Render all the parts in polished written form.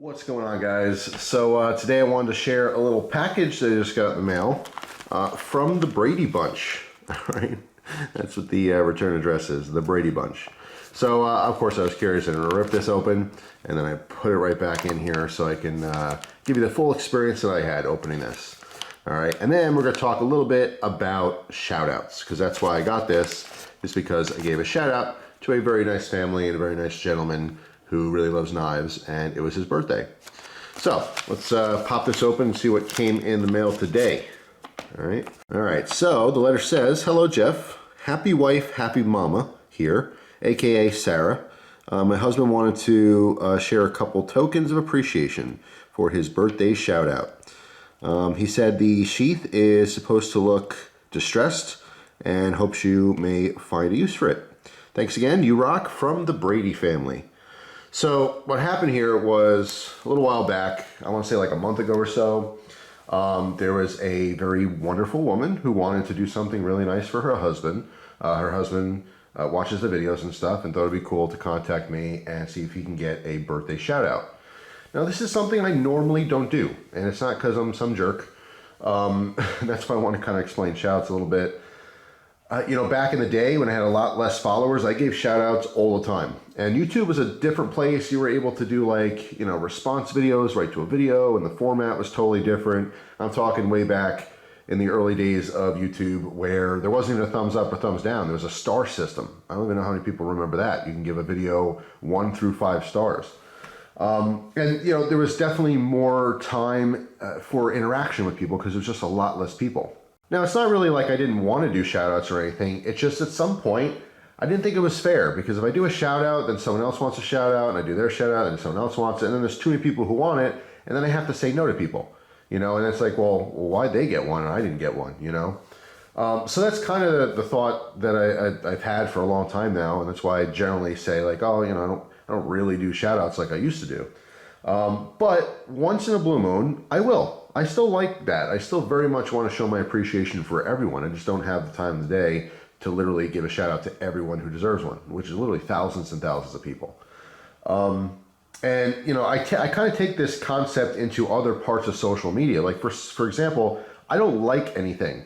What's going on, guys? So today I wanted to share a little package that I just got in the mail from the Brady bunch. All right, that's what the return address is, the Brady bunch. So of course I was curious and I ripped this open and then I put it right back in here so I can give you the full experience that I had opening this. All right, and then we're going to talk a little bit about shout-outs, because that's why I got this, is because I gave a shout-out to a very nice family and a very nice gentleman who really loves knives, and it was his birthday. So let's pop this open and see what came in the mail today. All right, so the letter says, "Hello Jeff, happy wife, happy mama here, aka Sarah. My husband wanted to share a couple tokens of appreciation for his birthday shout out. He said the sheath is supposed to look distressed and hopes you may find a use for it. Thanks again, you rock, from the Brady family." So what happened here was a little while back, I want to say like a month ago or so, there was a very wonderful woman who wanted to do something really nice for her husband. Her husband watches the videos and stuff and thought it'd be cool to contact me and see if he can get a birthday shout out. Now this is something I normally don't do, and it's not because I'm some jerk. That's why I want to kind of explain shout outs a little bit. You know, back in the day when I had a lot less followers, I gave shout outs all the time. And YouTube was a different place. You were able to do like, you know, response videos right to a video, and the format was totally different. I'm talking way back in the early days of YouTube where there wasn't even a thumbs up or thumbs down. There was a star system. I don't even know how many people remember that. You can give a video 1 through 5 stars. And you know, there was definitely more time for interaction with people because there's just a lot less people. Now, it's not really like I didn't want to do shout outs or anything. It's just at some point, I didn't think it was fair, because if I do a shout out, then someone else wants a shout out, and I do their shout out, and someone else wants it, and then there's too many people who want it, and then I have to say no to people, you know, and it's like, well why'd they get one and I didn't get one, you know? So that's kind of the thought that I've had for a long time now, and that's why I generally say like, oh, you know, I don't really do shout outs like I used to do. But once in a blue moon, I will. I still like that. I still very much want to show my appreciation for everyone. I just don't have the time of the day to literally give a shout out to everyone who deserves one, which is literally thousands and thousands of people. And you know, I kind of take this concept into other parts of social media. Like for example, I don't like anything.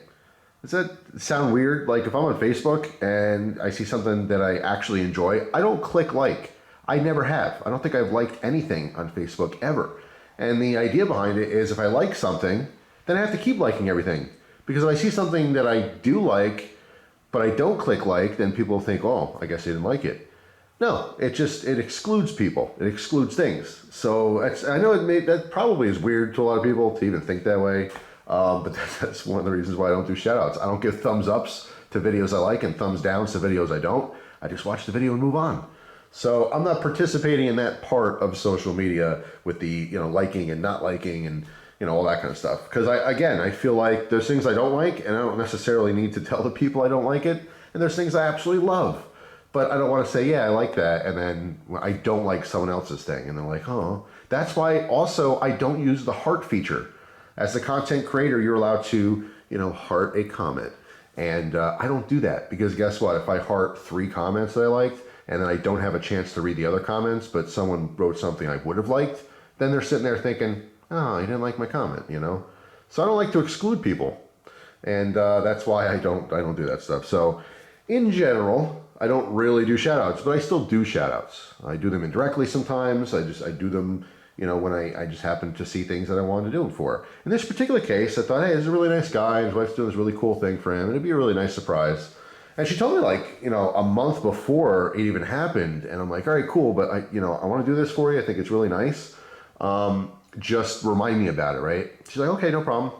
Does that sound weird? Like if I'm on Facebook and I see something that I actually enjoy, I don't click like. I never have. I don't think I've liked anything on Facebook ever. And the idea behind it is if I like something, then I have to keep liking everything. Because if I see something that I do like, but I don't click like, then people think, oh, I guess they didn't like it. No, it excludes people. It excludes things. So I know that probably is weird to a lot of people to even think that way. But that's one of the reasons why I don't do shout outs. I don't give thumbs ups to videos I like and thumbs downs to videos I don't. I just watch the video and move on. So I'm not participating in that part of social media with the, you know, liking and not liking and, you know, all that kind of stuff. Because I feel like there's things I don't like, and I don't necessarily need to tell the people I don't like it. And there's things I absolutely love, but I don't want to say, yeah, I like that, and then I don't like someone else's thing, and they're like, oh. That's why also I don't use the heart feature. As the content creator, you're allowed to, you know, heart a comment, and I don't do that, because guess what? If I heart 3 comments that I liked, and then I don't have a chance to read the other comments, but someone wrote something I would have liked, then they're sitting there thinking, oh, he didn't like my comment, you know? So I don't like to exclude people, and that's why I don't do that stuff. So in general, I don't really do shout outs, but I still do shout outs. I do them indirectly sometimes. I do them, you know, when I just happen to see things that I wanted to do them for. In this particular case, I thought, hey, this is a really nice guy. His wife's doing this really cool thing for him, and it'd be a really nice surprise. And she told me like, you know, a month before it even happened. And I'm like, all right, cool. But I want to do this for you. I think it's really nice. Just remind me about it, right? She's like, okay, no problem.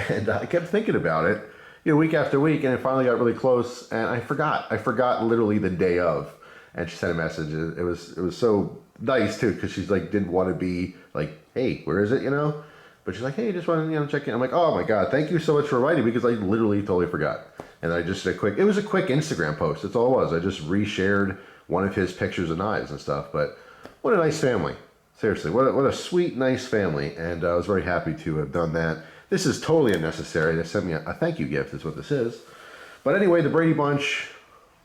And I kept thinking about it, you know, week after week. And it finally got really close. And I forgot literally the day of. And she sent a message. It was so nice too. Cause she's like, didn't want to be like, hey, where is it? You know? But she's like, hey, just want to, you know, check in. I'm like, oh my God, thank you so much for writing, because I literally totally forgot. And I just did it was a quick Instagram post. That's all it was. I just reshared one of his pictures of knives and stuff. But what a nice family. Seriously, what a sweet, nice family. And I was very happy to have done that. This is totally unnecessary. They sent me a thank you gift is what this is. But anyway, the Brady bunch,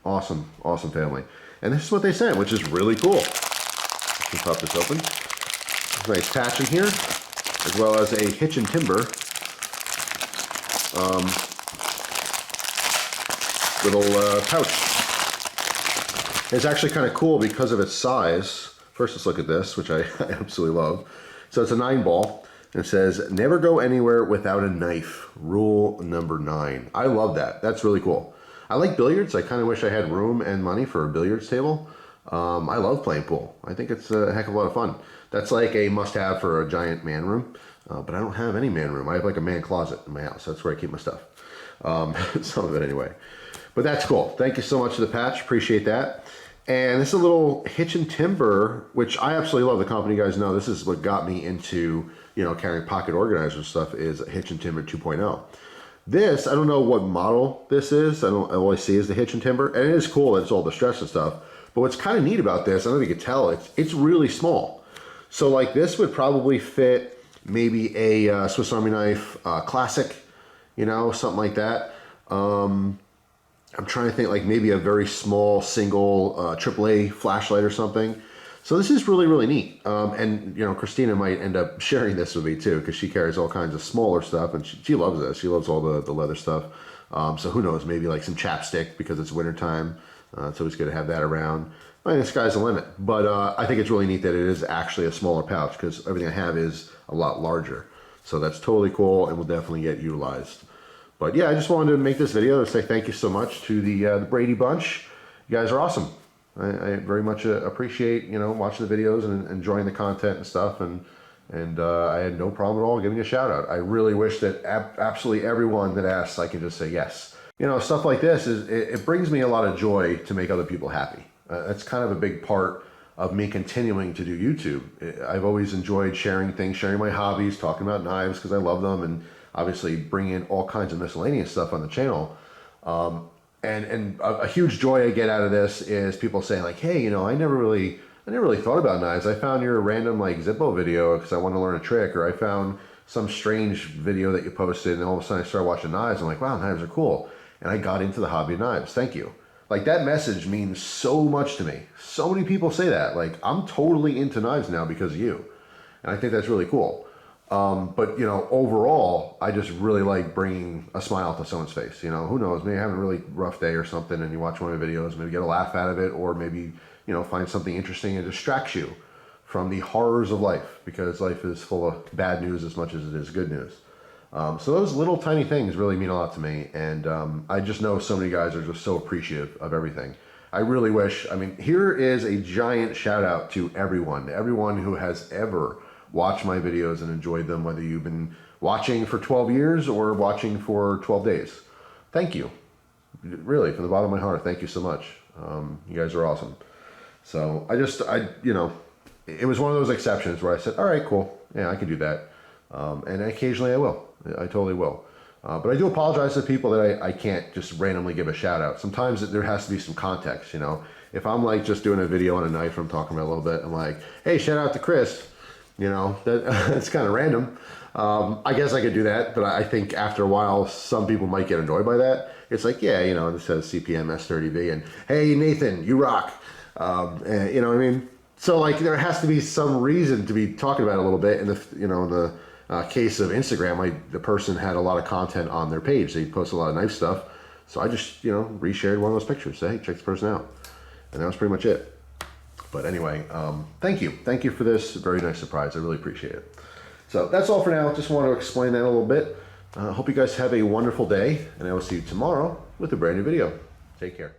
awesome, awesome family. And this is what they sent, which is really cool. Let's pop this open. nice patch in here, as well as a hitch and timber little pouch. It's actually kind of cool because of its size. First, let's look at this, which I absolutely love. So it's a 9-ball, and it says, never go anywhere without a knife. Rule number 9. I love that. That's really cool. I like billiards. I kind of wish I had room and money for a billiards table. I love playing pool. I think it's a heck of a lot of fun. That's like a must-have for a giant man room, but I don't have any man room. I have like a man closet in my house. That's where I keep my stuff. Some of it anyway. But that's cool. Thank you so much for the patch. Appreciate that. And this is a little hitch and timber, which I absolutely love. The company, you guys know, this is what got me into, you know, carrying pocket organizer stuff, is a hitch and timber 2.0. This, I don't know what model this is. I always see is the hitch and timber, and it is cool that it's all distressed and stuff. But what's kind of neat about this, I don't know if you can tell, it's really small. So like this would probably fit maybe a Swiss Army knife classic, you know, something like that. I'm trying to think like maybe a very small single AAA flashlight or something. So this is really, really neat. And, you know, Christina might end up sharing this with me too, because she carries all kinds of smaller stuff, and she loves this. She loves all the leather stuff. So who knows, maybe like some chapstick because it's wintertime. It's always good to have that around. I mean, the sky's the limit. But I think it's really neat that it is actually a smaller pouch, because everything I have is a lot larger. So that's totally cool and will definitely get utilized. But yeah, I just wanted to make this video to say thank you so much to the Brady bunch. You guys are awesome. I very much appreciate, you know, watching the videos and enjoying the content and stuff. And I had no problem at all giving you a shout out. I really wish that absolutely everyone that asks, I can just say yes. You know, stuff like this, it brings me a lot of joy to make other people happy. That's kind of a big part of me continuing to do YouTube. I've always enjoyed sharing things, sharing my hobbies, talking about knives because I love them, and obviously bring in all kinds of miscellaneous stuff on the channel. And a huge joy I get out of this is people saying like, hey, you know, I never really thought about knives. I found your random like Zippo video because I want to learn a trick, or I found some strange video that you posted, and all of a sudden I started watching knives. I'm like, wow, knives are cool. And I got into the hobby of knives. Thank you. Like, that message means so much to me. So many people say that. Like, I'm totally into knives now because of you. And I think that's really cool. But, you know, overall, I just really like bringing a smile to someone's face. You know, who knows, maybe having a really rough day or something, and you watch one of my videos, maybe get a laugh out of it, or maybe, you know, find something interesting and distracts you from the horrors of life, because life is full of bad news as much as it is good news. So those little tiny things really mean a lot to me, and I just know so many guys are just so appreciative of everything. I really wish, I mean, here is a giant shout out to everyone who has ever watched my videos and enjoyed them, whether you've been watching for 12 years or watching for 12 days. Thank you. Really, from the bottom of my heart, thank you so much. You guys are awesome. So you know, it was one of those exceptions where I said, all right, cool. Yeah, I can do that. And occasionally I will. I totally will. But I do apologize to people that I can't just randomly give a shout out. Sometimes there has to be some context, you know. If I'm like just doing a video on a knife I'm talking about a little bit, I'm like, hey, shout out to Chris. You know, that's kind of random. I guess I could do that, but I think after a while, some people might get annoyed by that. It's like, yeah, you know, it says CPM S30V and hey, Nathan, you rock. And, you know what I mean? So like there has to be some reason to be talking about it a little bit. And you know, in the case of Instagram, the person had a lot of content on their page. They post a lot of knife stuff. So I just, you know, reshared one of those pictures. Say, hey, check this person out. And that was pretty much it. But anyway, thank you. Thank you for this very nice surprise. I really appreciate it. So that's all for now. Just want to explain that a little bit. Hope you guys have a wonderful day, and I will see you tomorrow with a brand new video. Take care.